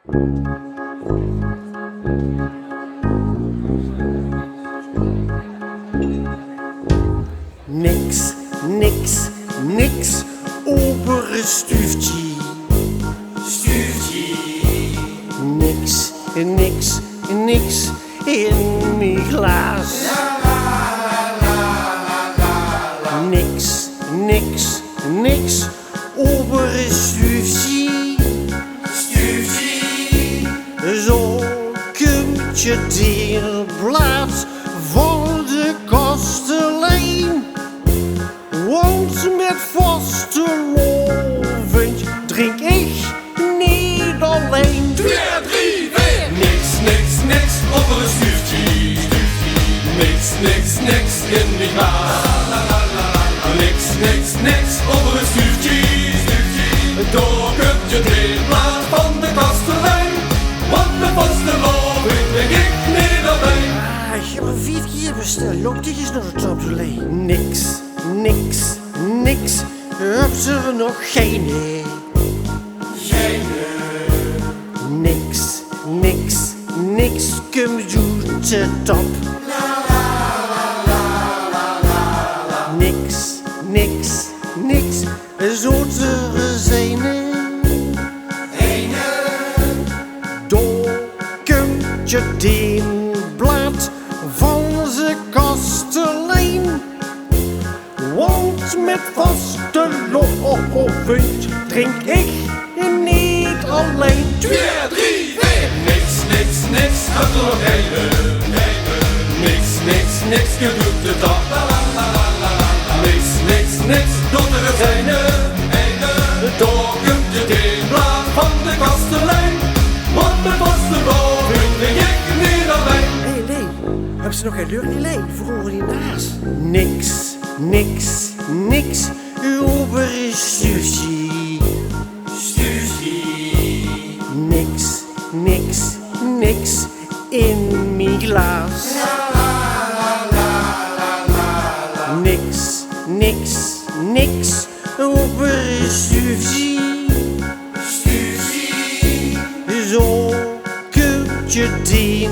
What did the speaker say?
Niks, niks, niks, Ober Stuuftj Hie. Stuuftj Hie. Niks, niks, niks in mijn glaas. Niks, niks, niks, Ober Stuuftj Hie. Stuuftj Hie. Zo kumtj de plaats van de kastelein. Want met vaste lovend drink ik niet alleen. 2, 3, 4. Niks, niks, niks, Ober Stuuftj Hie. Niks, niks, niks in die glaas. Niks, niks, niks, Ober Stuuftj Hie. Door kumtj de plaats van de kastelein. Want met vaste lovend drink ik niet alleen. Ik heb een 4 keer besteld. Loop dit eens naar de top te leen. Niks, niks, niks. Heb ze er nog geen? Niks, niks, niks. Kumtj de top. Niks, niks, niks. Zo te zijn. Door kumtj de blad van ze kastelein. Want met vaste lovend drink ik niet alleen. 2, 3, 4. Niks, niks, niks, heb er nog geen. Niks, niks, niks, je doet het al. Niks, niks, niks, door de rozijnen. Door kumtj de blaad van de kastelein. Want met vaste lovend drink ik niet alleen. Nee, heb ze nog geen lurkelei voor die naast? Niks, niks, niks, Ober Stuuftj Hie. Stuuftj Hie. Niks, niks, niks in mijn glaas. Niks, niks, niks, Ober Stuuftj Hie. Stuuftj Hie. Zo kumtj de